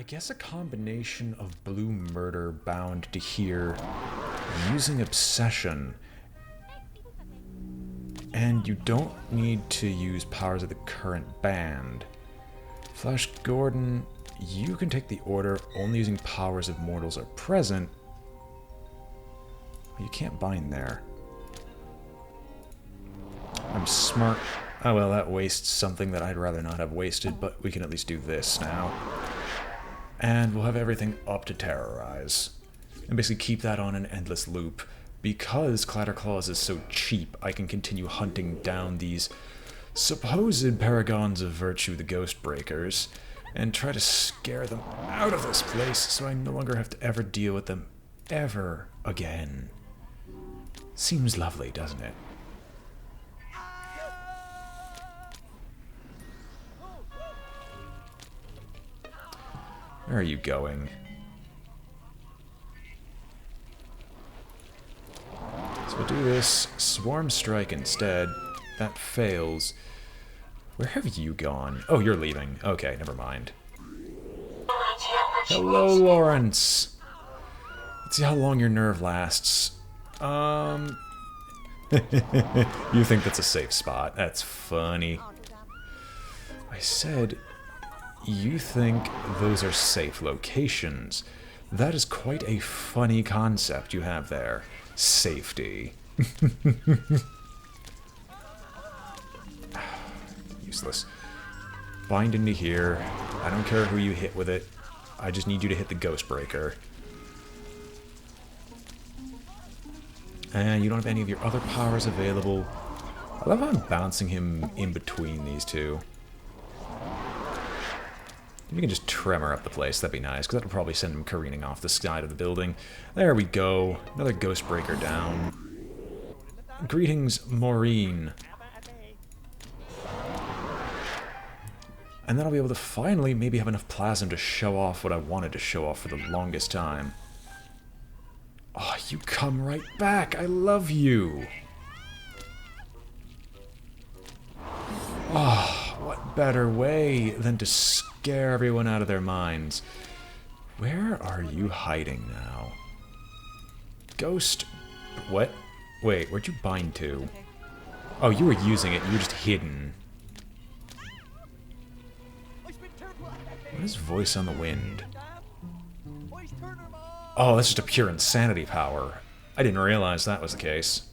guess a combination of blue murder bound to here using obsession. And you don't need to use powers of the current band. Flash Gordon, you can take the order only using powers if mortals are present. You can't bind there. I'm smart. Oh well, that wastes something that I'd rather not have wasted, but we can at least do this now. And we'll have everything up to terrorize. And basically keep that on an endless loop. Because Clatterclaws is so cheap, I can continue hunting down these supposed paragons of virtue, the Ghost Breakers, and try to scare them out of this place so I no longer have to ever deal with them ever again. Seems lovely, doesn't it? Where are you going? So we'll do this. Swarm Strike instead. That fails. Where have you gone? Oh, you're leaving. Okay, never mind. Hello, Lawrence! Let's see how long your nerve lasts. You think that's a safe spot. That's funny. I said, you think those are safe locations. That is quite a funny concept you have there. Safety. Useless. Bind into here. I don't care who you hit with it. I just need you to hit the Ghost Breaker. And you don't have any of your other powers available. I love how I'm bouncing him in between these two. If you can just tremor up the place, that'd be nice, because that'll probably send him careening off the side of the building. There we go. Another Ghost Breaker down. Greetings, Maureen. And then I'll be able to finally maybe have enough plasm to show off what I wanted to show off for the longest time. Oh, you come right back. I love you. Oh, what better way than to scare everyone out of their minds. Where are you hiding now? Ghost... What? Wait, where'd you bind to? Oh, you were using it. You were just hidden. What is Voice on the Wind? Oh, that's just a pure insanity power. I didn't realize that was the case.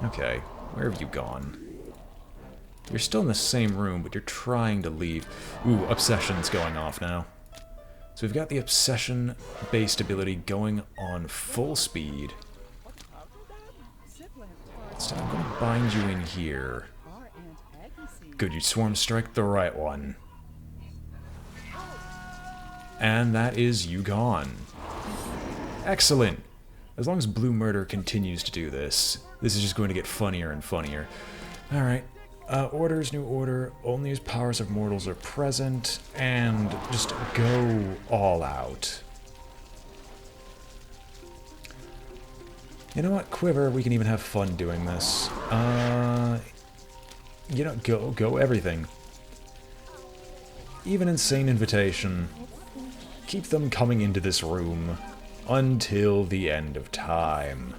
Okay, where have you gone? You're still in the same room, but you're trying to leave. Ooh, Obsession's going off now. So we've got the Obsession-based ability going on full speed. Instead, I'm going to bind you in here. Good, you Swarm Strike the right one. And that is you gone. Excellent! As long as Blue Murder continues to do this, this is just going to get funnier and funnier. Alright. Orders, new order. Only as powers of mortals are present. And just go all out. You know what, Quiver, we can even have fun doing this. You know, go everything. Even Insane Invitation. Keep them coming into this room until the end of time.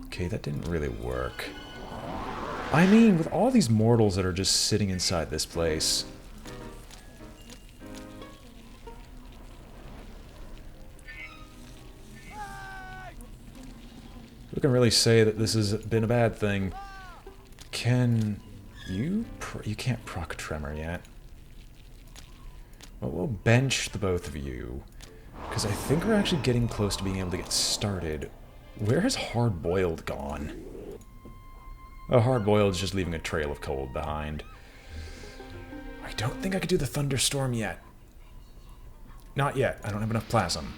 Okay, that didn't really work. I mean, with all these mortals that are just sitting inside this place. We can really say that this has been a bad thing. Can you... you can't proc Tremor yet. Well, we'll bench the both of you. Because I think we're actually getting close to being able to get started. Where has Hard Boiled gone? Oh, Hard Boiled is just leaving a trail of cold behind. I don't think I could do the Thunderstorm yet. Not yet. I don't have enough plasm.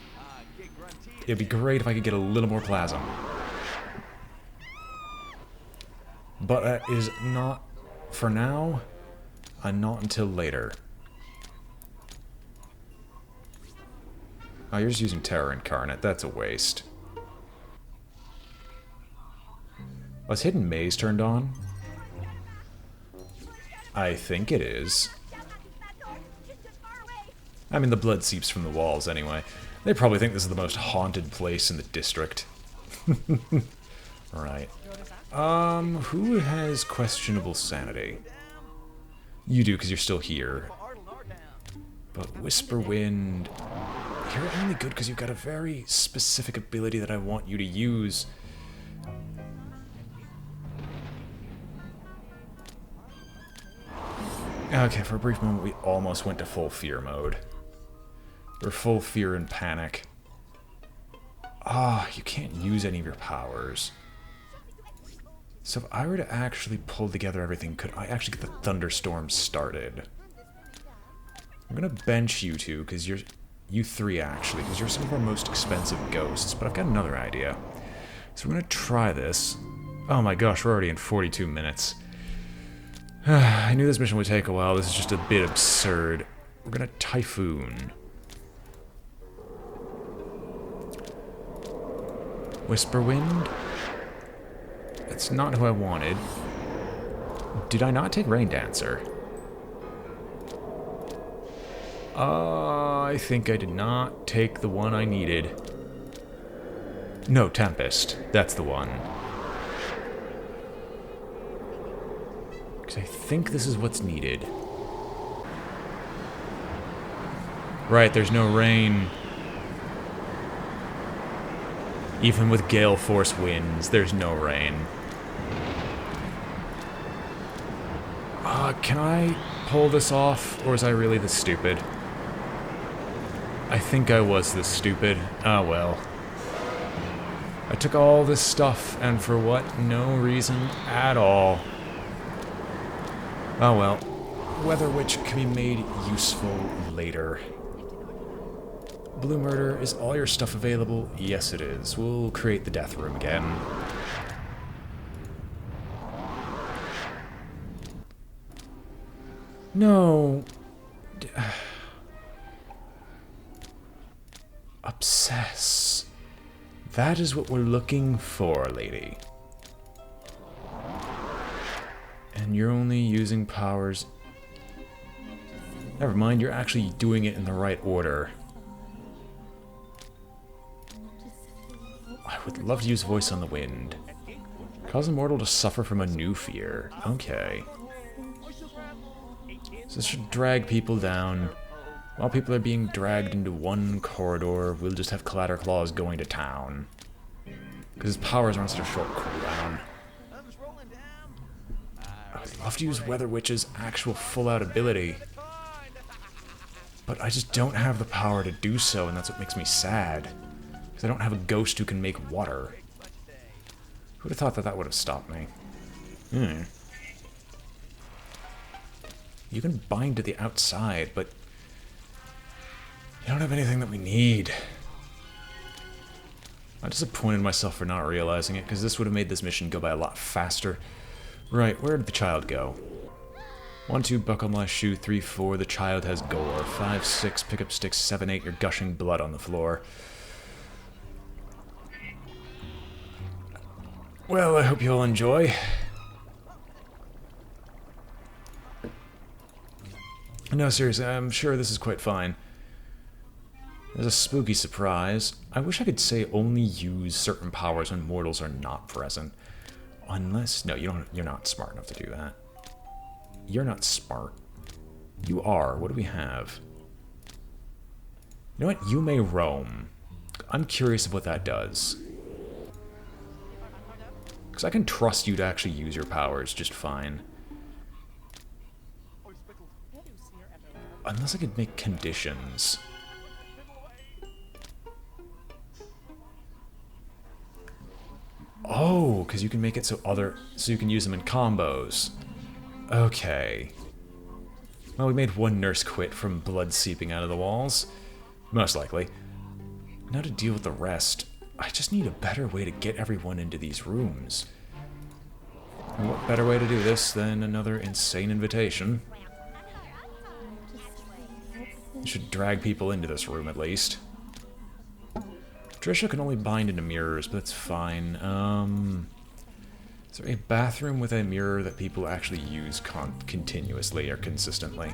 It'd be great if I could get a little more plasm. But that is not, for now, and not until later. Oh, you're just using Terror Incarnate. That's a waste. Was Hidden Maze turned on? I think it is. I mean, the blood seeps from the walls anyway. They probably think this is the most haunted place in the district. Right. Who has questionable sanity? You do, because you're still here. But Whisper Wind... You're only good because you've got a very specific ability that I want you to use. Okay, for a brief moment we almost went to full fear mode. Or full fear and panic. Ah, you can't use any of your powers. So if I were to actually pull together everything, could I actually get the thunderstorm started? I'm gonna bench you two, because you're... You three, actually, because you're some of our most expensive ghosts. But I've got another idea. So we're gonna try this. Oh my gosh, we're already in 42 minutes. I knew this mission would take a while. This is just a bit absurd. We're gonna Typhoon. Whisper Wind? That's not who I wanted. Did I not take Rain Dancer? I think I did not take the one I needed. No, Tempest. That's the one. Because I think this is what's needed. Right, there's no rain. Even with gale force winds, there's no rain. Can I pull this off, or was I really this stupid? I think I was this stupid. Ah, well. I took all this stuff, and for what? No reason at all. Oh well. Weather Witch can be made useful later. Blue Murder, is all your stuff available? Yes, it is. We'll create the death room again. No. Obsess. That is what we're looking for, lady. And you're only using powers... Never mind, you're actually doing it in the right order. I would love to use Voice on the Wind. Cause a mortal to suffer from a new fear. Okay. So this should drag people down. While people are being dragged into one corridor, we'll just have Clatterclaws going to town. Because his powers are on such a short cooldown. I would love to use Weather Witch's actual full-out ability. But I just don't have the power to do so, and that's what makes me sad. Because I don't have a ghost who can make water. Who would have thought that that would have stopped me? You can bind to the outside, but... you don't have anything that we need. I disappointed myself for not realizing it, because this would have made this mission go by a lot faster. Right, where did the child go? 1, 2, buckle my shoe. 3, 4, the child has gore. 5, 6, pick up sticks. 7, 8, you're gushing blood on the floor. Well, I hope you all enjoy. No, seriously, I'm sure this is quite fine. There's a spooky surprise. I wish I could say only use certain powers when mortals are not present. Unless... no, you're not smart enough to do that. You're not smart. You are. What do we have? You know what? You may roam. I'm curious of what that does. Because I can trust you to actually use your powers just fine. Unless I could make conditions. Oh, because you can make it so you can use them in combos. Okay. Well, we made one nurse quit from blood seeping out of the walls. Most likely. Now to deal with the rest, I just need a better way to get everyone into these rooms. And what better way to do this than another insane invitation? Should drag people into this room at least. Trisha can only bind into mirrors, but that's fine. Is there a bathroom with a mirror that people actually use continuously or consistently?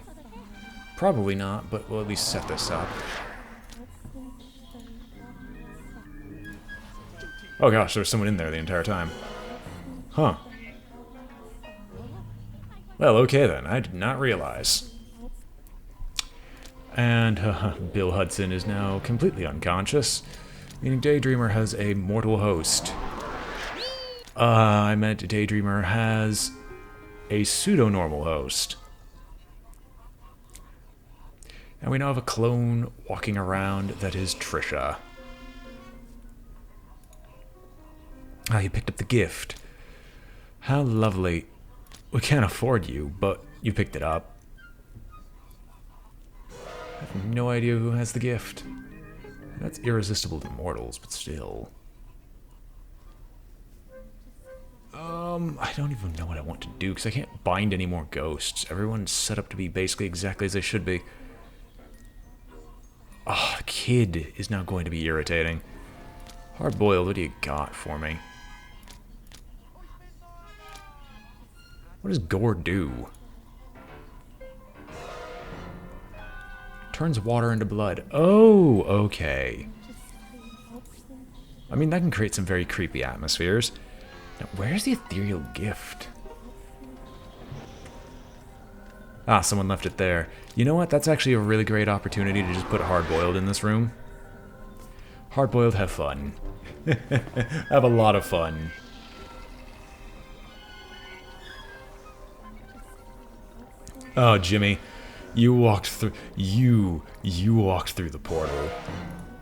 Probably not, but we'll at least set this up. Oh gosh, there was someone in there the entire time. Huh. Well, okay then. I did not realize. And Bill Hudson is now completely unconscious, meaning Daydreamer has a mortal host. I meant Daydreamer has a pseudo-normal host. And we now have a clone walking around that is Trisha. Ah, you picked up the gift. How lovely. We can't afford you, but you picked it up. I have no idea who has the gift. That's irresistible to mortals, but still. I don't even know what I want to do, because I can't bind any more ghosts. Everyone's set up to be basically exactly as they should be. Ah, the kid is now going to be irritating. Hard-boiled, what do you got for me? What does gore do? Turns water into blood. Oh, okay. I mean, that can create some very creepy atmospheres. Now, where's the ethereal gift? Ah, someone left it there. You know what? That's actually a really great opportunity to just put hard-boiled in this room. Hard-boiled, have fun. Have a lot of fun. Oh, Jimmy, you walked through. You walked through the portal.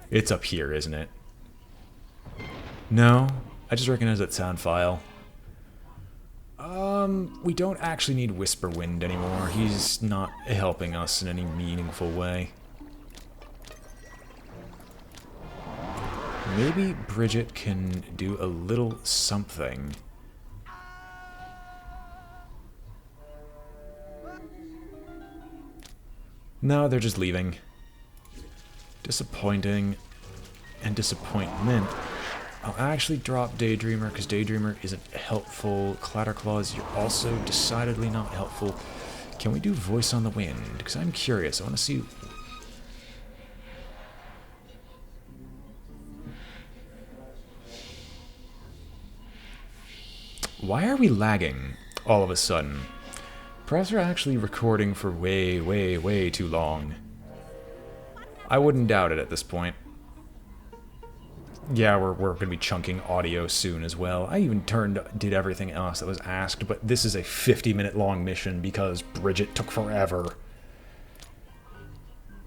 It's up here, isn't it? No, I just recognize that sound file. We don't actually need Whisperwind anymore. He's not helping us in any meaningful way. Maybe Bridget can do a little something. No, they're just leaving. Disappointing. And disappointment. I'll actually drop Daydreamer, because Daydreamer isn't helpful. Clatterclaws, you're also decidedly not helpful. Can we do Voice on the Wind? Because I'm curious. I want to see... Why are we lagging all of a sudden? Perhaps we're actually recording for way, way, way too long. I wouldn't doubt it at this point. Yeah, we're going to be chunking audio soon as well. I even did everything else that was asked, but this is a 50-minute long mission because Bridget took forever.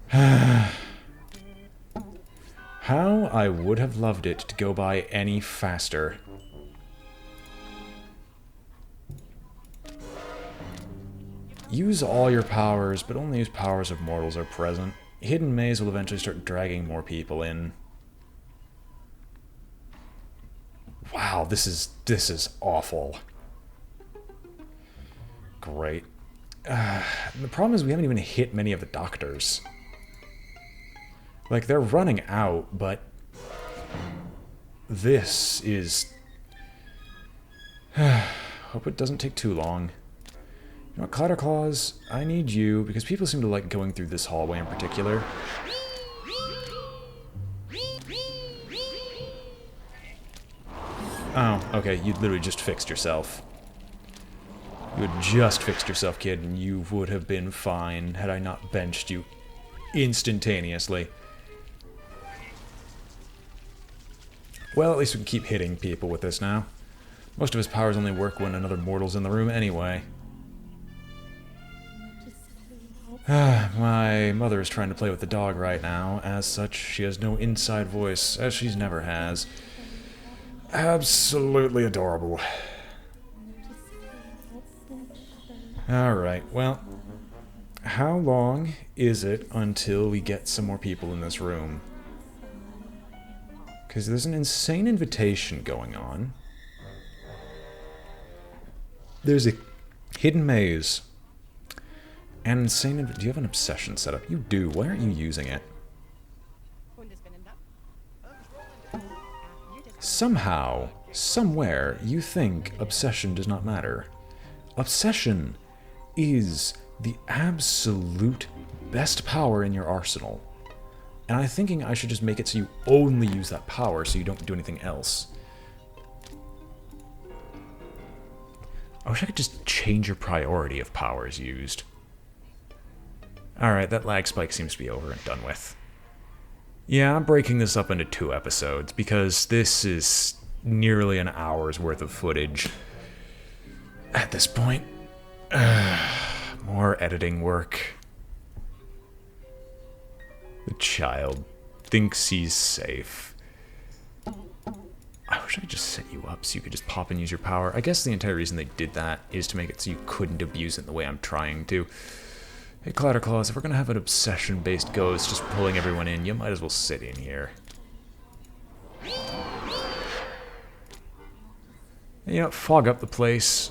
How I would have loved it to go by any faster. Use all your powers, but only use powers if mortals are present. Hidden Maze will eventually start dragging more people in. Wow, this is awful. Great. The problem is we haven't even hit many of the doctors. Like, they're running out, but... This is... Hope it doesn't take too long. You know what, Clatterclaws, I need you, because people seem to like going through this hallway in particular. Oh, okay, you literally just fixed yourself. You had just fixed yourself, kid, and you would have been fine had I not benched you instantaneously. Well, at least we can keep hitting people with this now. Most of his powers only work when another mortal's in the room anyway. My mother is trying to play with the dog right now. As such, she has no inside voice, as she never has. Absolutely adorable. Alright, well, how long is it until we get some more people in this room? Because there's an insane invitation going on. There's a hidden maze. An insane... Do you have an obsession set up? You do. Why aren't you using it? Somehow, Somewhere you think obsession does not matter. Obsession is the absolute best power in your arsenal. And I'm thinking I should just make it so you only use that power so you don't do anything else. I wish I could just change your priority of powers used. Alright, that lag spike seems to be over and done with. Yeah, I'm breaking this up into 2 episodes because this is nearly an hour's worth of footage. At this point, more editing work. The child thinks he's safe. I wish I could just set you up so you could just pop and use your power. I guess the entire reason they did that is to make it so you couldn't abuse it in the way I'm trying to. Hey, Clatterclaws, if we're gonna have an obsession-based ghost just pulling everyone in, you might as well sit in here. You know, fog up the place.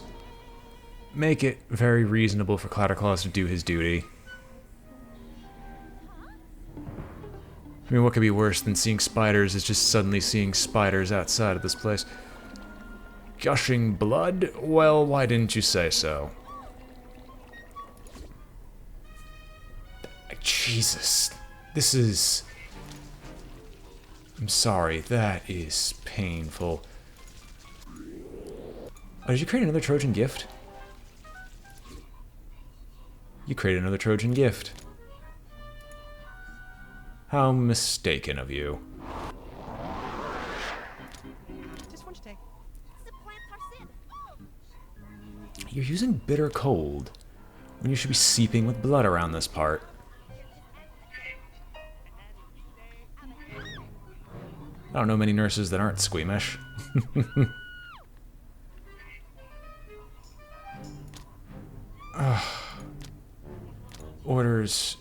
Make it very reasonable for Clatterclaws to do his duty. I mean, what could be worse than seeing spiders is just suddenly seeing spiders outside of this place. Gushing blood? Well, why didn't you say so? Jesus. This is... I'm sorry, that is painful. Oh, did you create another Trojan gift? You created another Trojan gift. How mistaken of you. You're using bitter cold when you should be seeping with blood around this part. I don't know many nurses that aren't squeamish. Orders.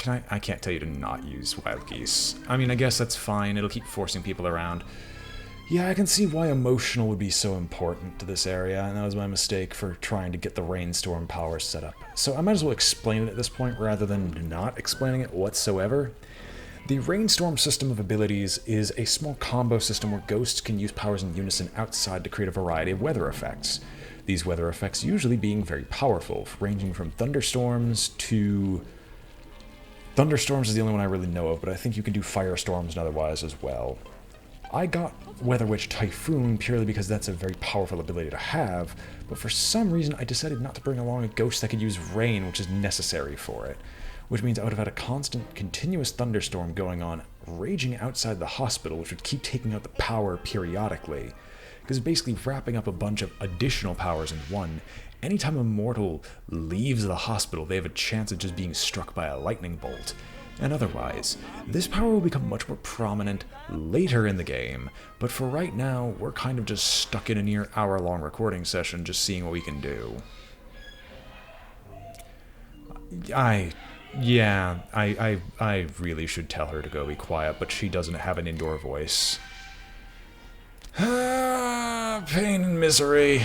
I can't tell you to not use wild geese. I mean, I guess that's fine. It'll keep forcing people around. Yeah, I can see why emotional would be so important to this area, and that was my mistake for trying to get the rainstorm power set up. So I might as well explain it at this point rather than not explaining it whatsoever. The rainstorm system of abilities is a small combo system where ghosts can use powers in unison outside to create a variety of weather effects. These weather effects usually being very powerful, ranging from thunderstorms to... Thunderstorms is the only one I really know of, but I think you can do firestorms and otherwise as well. I got Weather Witch Typhoon purely because that's a very powerful ability to have, but for some reason I decided not to bring along a ghost that could use rain, which is necessary for it. Which means I would have had a constant, continuous thunderstorm going on, raging outside the hospital, which would keep taking out the power periodically. Because basically wrapping up a bunch of additional powers in one, anytime a mortal leaves the hospital, they have a chance of just being struck by a lightning bolt. And otherwise, this power will become much more prominent later in the game, but for right now, we're kind of just stuck in a near hour-long recording session just seeing what we can do. I really should tell her to go be quiet, but she doesn't have an indoor voice. Pain and misery.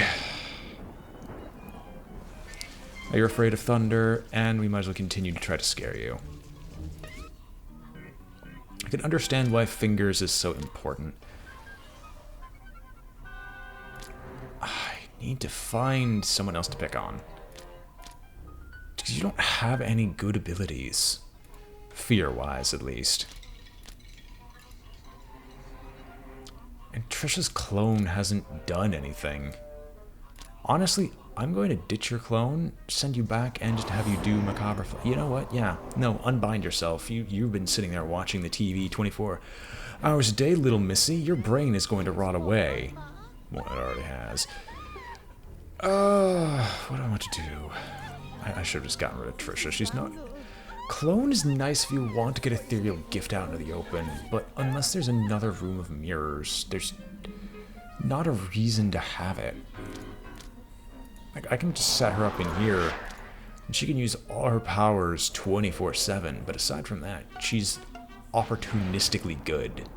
You're afraid of thunder, and we might as well continue to try to scare you. I can understand why fingers is so important. I need to find someone else to pick on. Because you don't have any good abilities. Fear-wise, at least. And Trisha's clone hasn't done anything. Honestly, I'm going to ditch your clone, send you back, and just have you do macabre... You know what? Yeah. No, unbind yourself. You've been sitting there watching the TV 24 hours a day, little missy. Your brain is going to rot away. Well, it already has. What do I want to do? I should have just gotten rid of Trisha. She's not... Clone is nice if you want to get ethereal gift out into the open, but unless there's another room of mirrors, there's not a reason to have it. I can just set her up in here, and she can use all her powers 24/7, but aside from that, she's opportunistically good.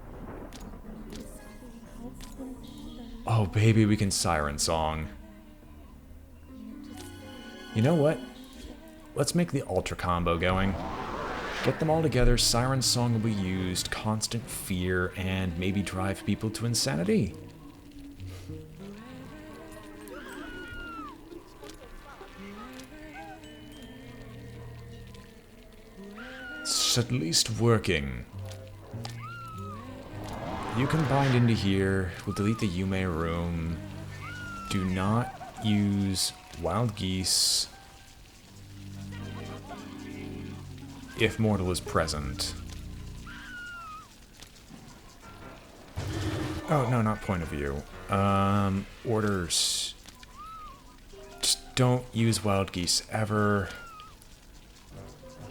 Oh, baby, we can Siren Song. You know what? Let's make the Ultra combo going. Get them all together, Siren Song will be used, constant fear, and maybe drive people to insanity. it's at least working. You can bind into here. We'll delete the Yume room. Do not use wild geese if mortal is present. Oh, no, not point of view. Orders. Just don't use wild geese ever.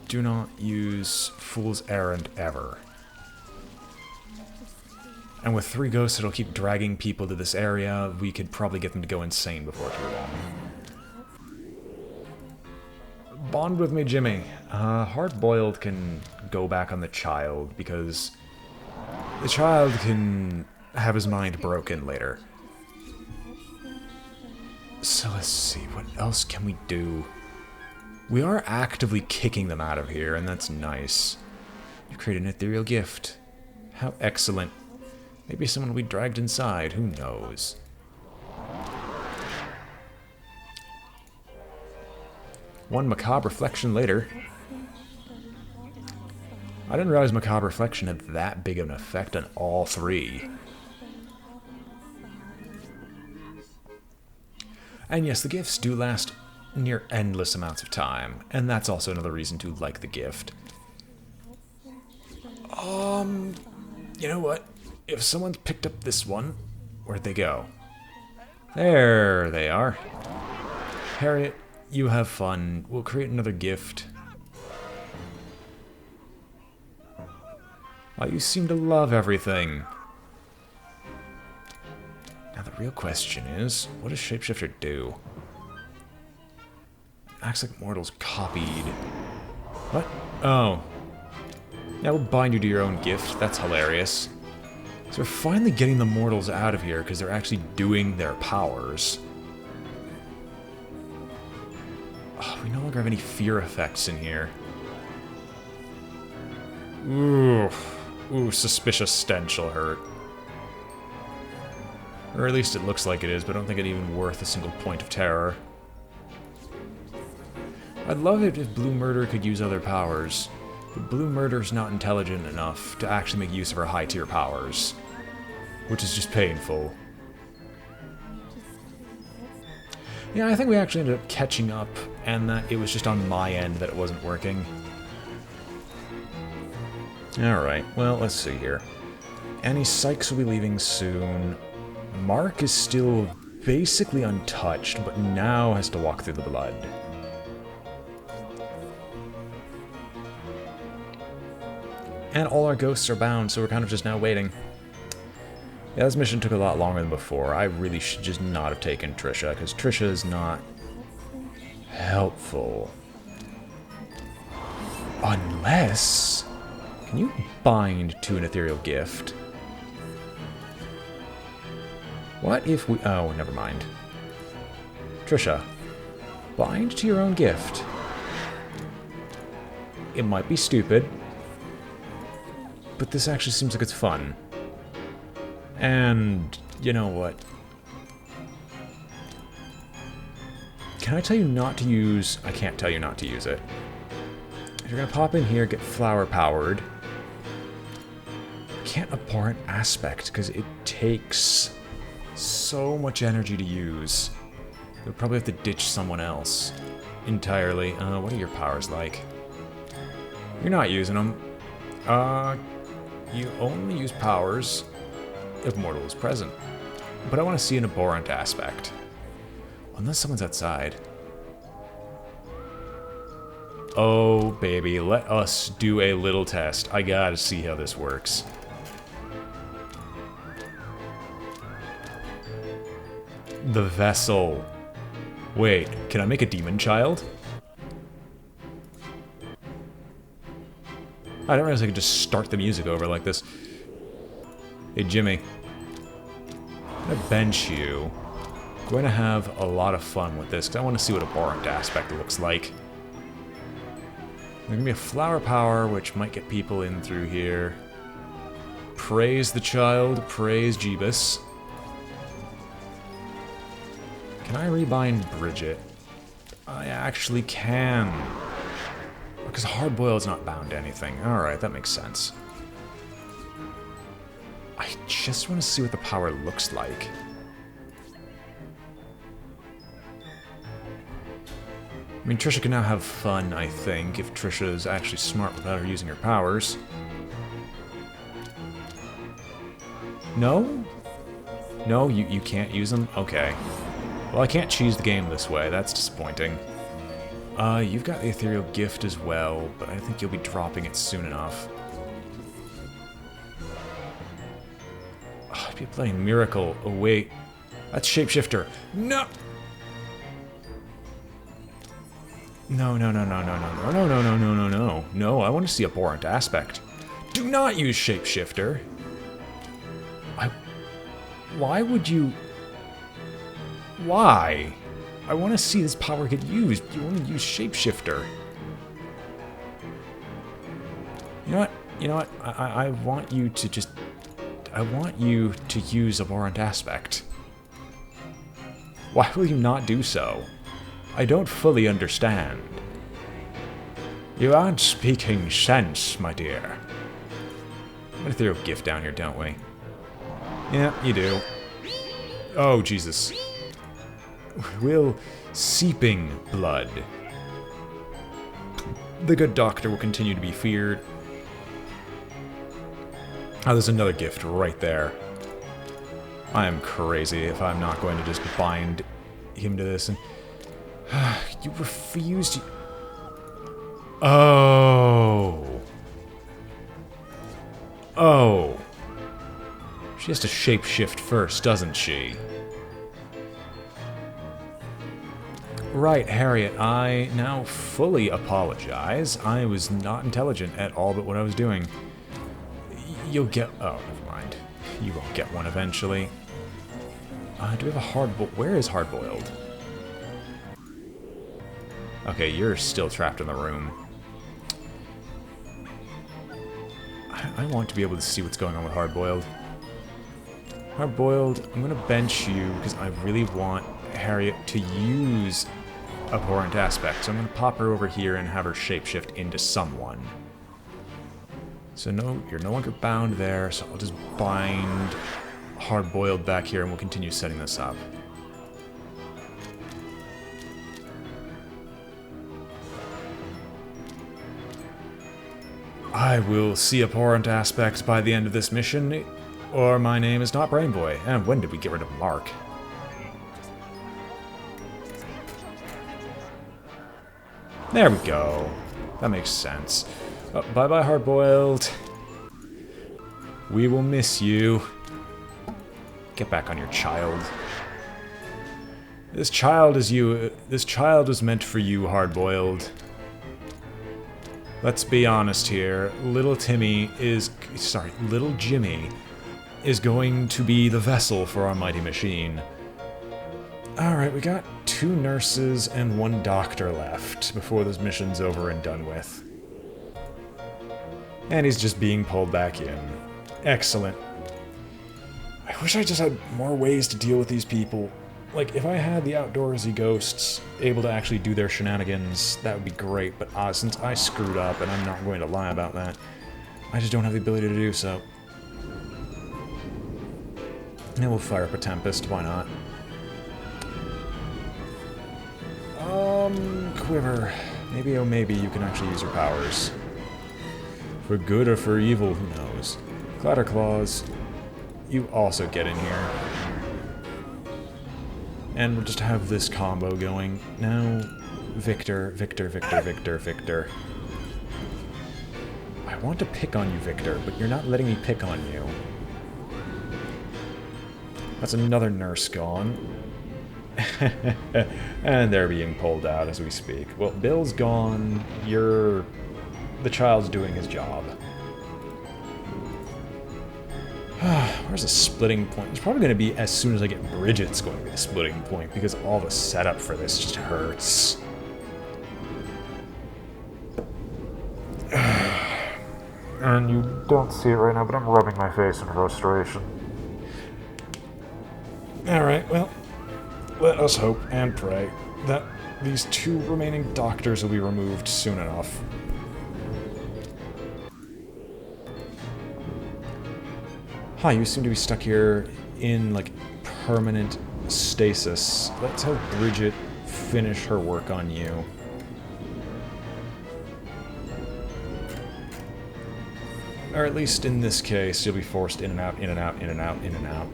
Do not use Fool's Errand ever. And with 3 ghosts that'll keep dragging people to this area, we could probably get them to go insane before too long. Bond with me, Jimmy. Hard-boiled can go back on the child, because the child can have his mind broken later. So let's see, what else can we do? We are actively kicking them out of here, and that's nice. You create an ethereal gift. How excellent. Maybe someone will be dragged inside, who knows? One macabre reflection later. I didn't realize macabre reflection had that big of an effect on all 3. And yes, the gifts do last near endless amounts of time, and that's also another reason to like the gift. You know what? If someone's picked up this one, where'd they go? There they are. Harriet, you have fun. We'll create another gift. Oh, you seem to love everything. Now the real question is, what does Shapeshifter do? Acts like mortals copied. What? Oh. Now we'll bind you to your own gift. That's hilarious. So we're finally getting the mortals out of here because they're actually doing their powers. Oh, we no longer have any fear effects in here. Ooh. Ooh, suspicious stench will hurt. Or at least it looks like it is, but I don't think it's even worth a single point of terror. I'd love it if Blue Murder could use other powers, but Blue Murder's not intelligent enough to actually make use of her high-tier powers, which is just painful. Yeah, I think we actually ended up catching up, and that it was just on my end that it wasn't working. Alright, well, let's see here. Annie Sykes will be leaving soon. Mark is still basically untouched, but now has to walk through the blood. And all our ghosts are bound, so we're kind of just now waiting. Yeah, this mission took a lot longer than before. I really should just not have taken Trisha, because Trisha is not helpful. Unless... Can you bind to an ethereal gift? What if we... Oh, never mind. Trisha, bind to your own gift. It might be stupid, but this actually seems like it's fun. And, you know what? Can I tell you not to use... I can't tell you not to use it. If you're gonna pop in here, get flower powered. Can't abhorrent aspect, because it takes so much energy to use. You'll probably have to ditch someone else entirely. What are your powers like? You're not using them. You only use powers if mortal is present. But I want to see an abhorrent aspect. Unless someone's outside. Oh, baby, let us do a little test. I gotta see how this works. The vessel. Wait, can I make a demon child? I didn't realize I could just start the music over like this. Hey, Jimmy. I'm gonna bench you. I'm going to have a lot of fun with this, because I want to see what abhorrent aspect looks like. There's gonna be a flower power, which might get people in through here. Praise the child, praise Jeebus. Can I rebind Bridget? I actually can. because hard-boiled's not bound to anything. Alright, that makes sense. I just want to see what the power looks like. I mean, Trisha can now have fun, I think, if Trisha is actually smart without her using her powers. No? No, you can't use them? Okay. Well, I can't cheese the game this way. That's disappointing. You've got the Ethereal Gift as well, but I think you'll be dropping it soon enough. Oh, I'd be playing Miracle. Oh, wait. That's Shapeshifter. No! No, no, no, no, no, no, no, no, no, no, no, no. No, I want to see Abhorrent Aspect. Do not use Shapeshifter. Why would you... Why? I want to see this power get used. You want to use Shapeshifter. You know what? You know what? I want you to just... I want you to use Abhorrent Aspect. Why will you not do so? I don't fully understand. You aren't speaking sense, my dear. I'm gonna throw a gift down here, don't we? Yeah, you do. Oh, Jesus. Will seeping blood. The good doctor will continue to be feared. Oh, there's another gift right there. I am crazy if I'm not going to just bind him to this and... You refused... Oh. Oh. She has to shapeshift first, doesn't she? Right, Harriet, I now fully apologize. I was not intelligent at all but what I was doing. You'll get... Oh, never mind. You won't get one eventually. Do we have a hard-boiled... Where is hard-boiled? Okay, you're still trapped in the room. I want to be able to see what's going on with hard-boiled. Hard-boiled, I'm going to bench you because I really want Harriet to use Abhorrent Aspect. So I'm going to pop her over here and have her shapeshift into someone. So no, you're no longer bound there, so I'll just bind hard-boiled back here and we'll continue setting this up. I will see Abhorrent Aspect by the end of this mission, or my name is not BrainBoy. And when did we get rid of Mark? There we go. That makes sense. Bye-bye, hard-boiled. We will miss you. Get back on your child. This child is you. This child is meant for you, hard-boiled. Let's be honest here. Little Jimmy is going to be the vessel for our mighty machine. Alright, we got 2 nurses and 1 doctor left before this mission's over and done with. And he's just being pulled back in. Excellent. I wish I just had more ways to deal with these people. Like, if I had the outdoorsy ghosts able to actually do their shenanigans, that would be great, but since I screwed up, and I'm not going to lie about that, I just don't have the ability to do so. And we'll fire up a Tempest, why not? Quiver. Maybe, oh maybe, you can actually use your powers. For good or for evil, who knows? Clatterclaws, you also get in here. And we'll just have this combo going. Now, Victor, Victor, Victor, Victor, Victor. I want to pick on you, Victor, but you're not letting me pick on you. That's another nurse gone. And they're being pulled out as we speak. Well, Bill's gone. The child's doing his job. Where's the splitting point? It's probably going to be as soon as I get Bridget's going to be the splitting point, because all the setup for this just hurts. And you don't see it right now, but I'm rubbing my face in frustration. Alright, well, let us hope and pray that these 2 remaining doctors will be removed soon enough. Huh, you seem to be stuck here in, like, permanent stasis. Let's have Bridget finish her work on you. Or at least in this case, you'll be forced in and out, in and out, in and out, in and out.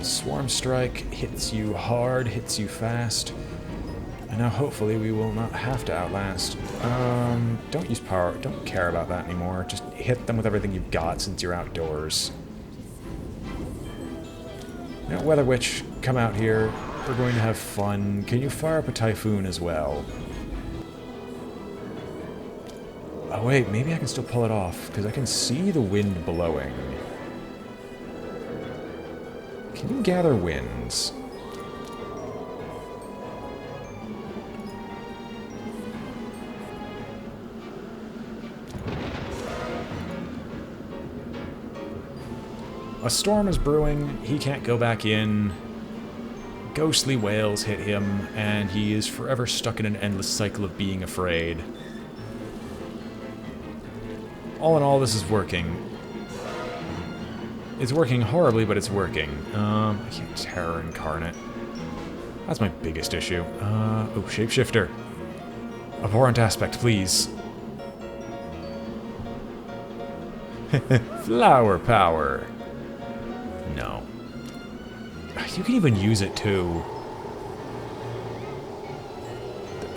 Swarm Strike hits you hard, hits you fast. And now hopefully we will not have to outlast. Don't use power, don't care about that anymore. Just hit them with everything you've got since you're outdoors. Now, Weather Witch, come out here. We're going to have fun. Can you fire up a Typhoon as well? Oh wait, maybe I can still pull it off, because I can see the wind blowing. Can you gather winds? A storm is brewing, he can't go back in. Ghostly whales hit him, and he is forever stuck in an endless cycle of being afraid. All in all, this is working. It's working horribly, but it's working. I can't Terror Incarnate. That's my biggest issue. Oh, Shapeshifter. Abhorrent Aspect, please. Flower Power. No. You can even use it, too.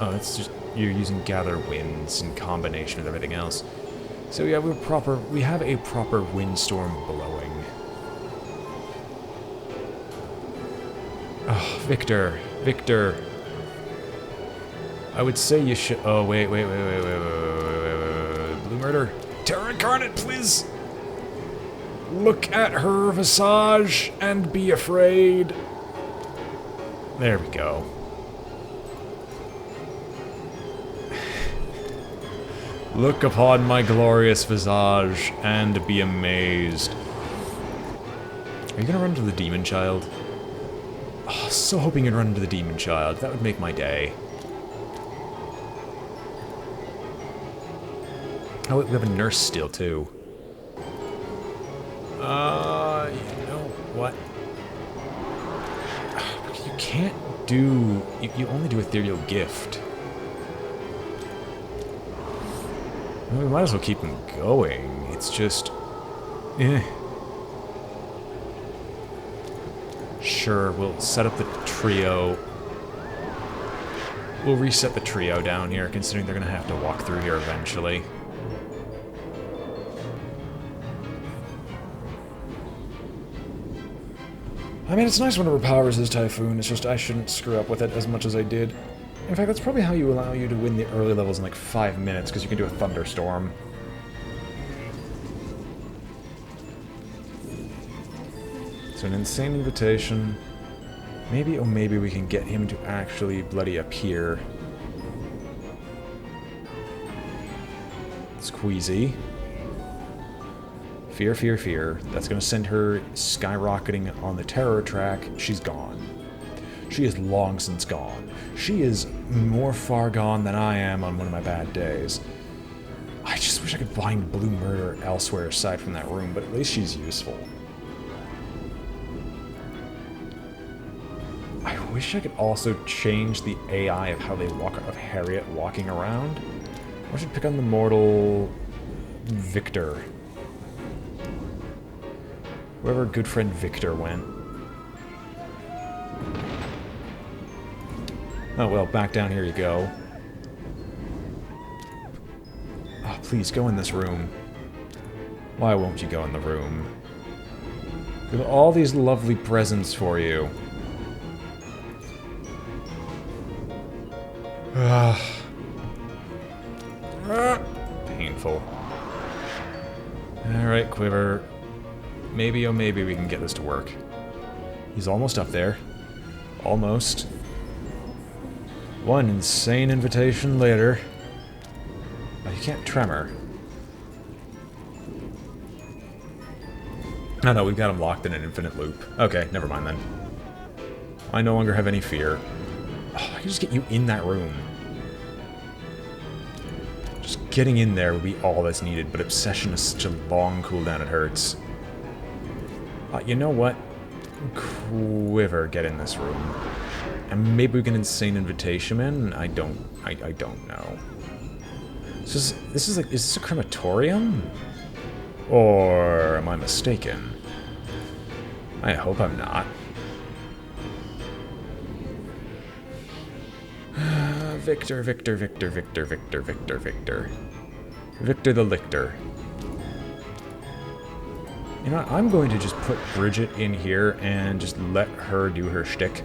Oh, it's just... You're using Gather Winds in combination with everything else. So yeah, we have a proper windstorm blowing. Oh, Victor. Victor. I would say you should... Oh, wait. Blue Murder. Terror Incarnate, please! Look at her visage and be afraid. There we go. Look upon my glorious visage and be amazed. Are you gonna run into the Demon Child? Oh, so hoping you'd run into the Demon Child. That would make my day. Oh, wait, we have a nurse still, too. You know what? You can't do... You only do Ethereal Gift. We might as well keep them going. It's just... Sure, we'll set up the trio. We'll reset the trio down here, considering they're going to have to walk through here eventually. I mean, it's nice when it repowers his Typhoon, it's just I shouldn't screw up with it as much as I did. In fact, that's probably how you allow you to win the early levels in like 5 minutes, because you can do a Thunderstorm. So an Insane Invitation. Maybe, oh maybe we can get him to actually bloody appear. Squeezy. Fear, fear, fear. That's going to send her skyrocketing on the terror track. She's gone. She is long since gone. She is more far gone than I am on one of my bad days. I just wish I could find Blue Murder elsewhere aside from that room, but at least she's useful. I wish I could also change the AI of how they walk, of Harriet walking around. I should pick on the mortal Victor. Wherever good friend Victor went. Oh well, back down here you go. Oh, please, go in this room. Why won't you go in the room? We have all these lovely presents for you. Painful. Alright, Quiver. Maybe, oh maybe we can get this to work. He's almost up there. Almost. One insane invitation later. Oh, you can't tremor. Oh no, we've got him locked in an infinite loop. Okay, never mind then. I no longer have any fear. Oh, I can just get you in that room. Just getting in there would be all that's needed, but Obsession is such a long cooldown, it hurts. You know what? Quiver, get in this room. And maybe we can Insane Invitation in? I don't know. This is like, is this a crematorium? Or am I mistaken? I hope I'm not. Victor, Victor, Victor, Victor, Victor, Victor, Victor. Victor the Lictor. You know what, I'm going to just put Bridget in here and just let her do her shtick.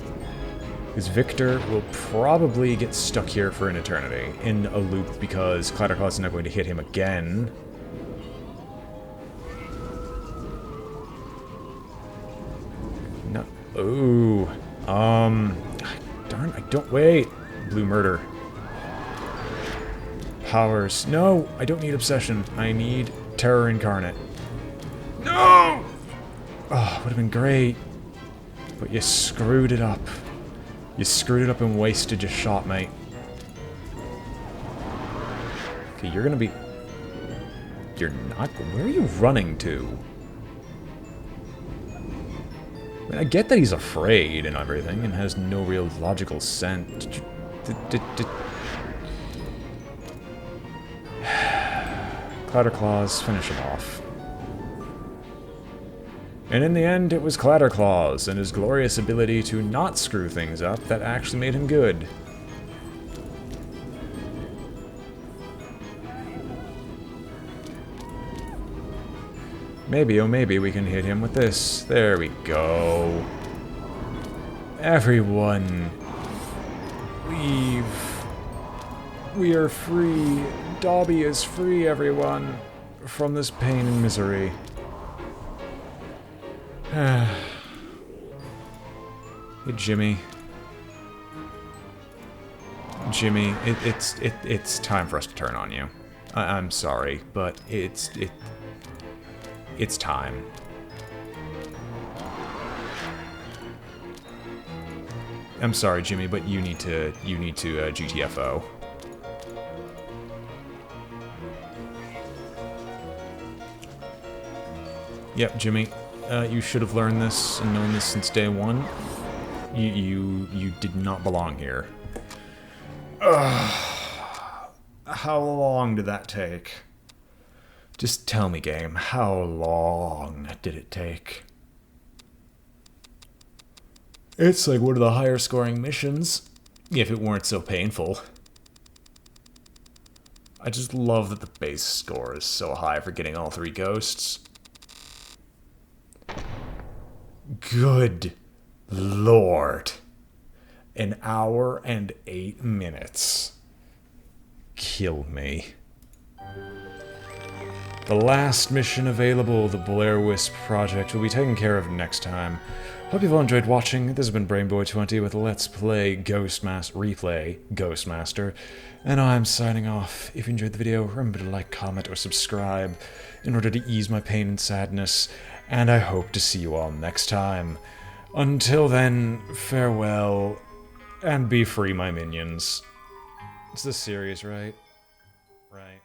Because Victor will probably get stuck here for an eternity in a loop because Clatterclaw is not going to hit him again. No. Ooh. Darn, I don't wait. Blue Murder. Powers. No, I don't need Obsession. I need Terror Incarnate. No! Oh, would have been great. But you screwed it up. You screwed it up and wasted your shot, mate. Okay, you're gonna be... You're not... Where are you running to? I mean, I get that he's afraid and everything, and has no real logical sense. Clatterclaws, finish him off. And in the end, it was Clatterclaws and his glorious ability to not screw things up that actually made him good. Maybe, oh maybe, we can hit him with this. There we go. Everyone, leave. We are free. Dobby is free, everyone, from this pain and misery. Hey, Jimmy. Jimmy, it's time for us to turn on you. I'm sorry, but it's time. I'm sorry, Jimmy, but you need to GTFO. Yep, Jimmy. You should have learned this and known this since day one. You did not belong here. How long did that take? Just tell me, game, how long did it take? It's like one of the higher scoring missions, if it weren't so painful. I just love that the base score is so high for getting all 3 ghosts. Good Lord. An hour and 8 minutes. Kill me. The last mission available, the Blair Wisp Project, will be taken care of next time. Hope you've all enjoyed watching. This has been BrainBoy20 with Let's Play Replay Ghostmaster. And I'm signing off. If you enjoyed the video, remember to like, comment, or subscribe in order to ease my pain and sadness. And I hope to see you all next time. Until then, farewell, and be free, my minions. It's this serious, right? Right.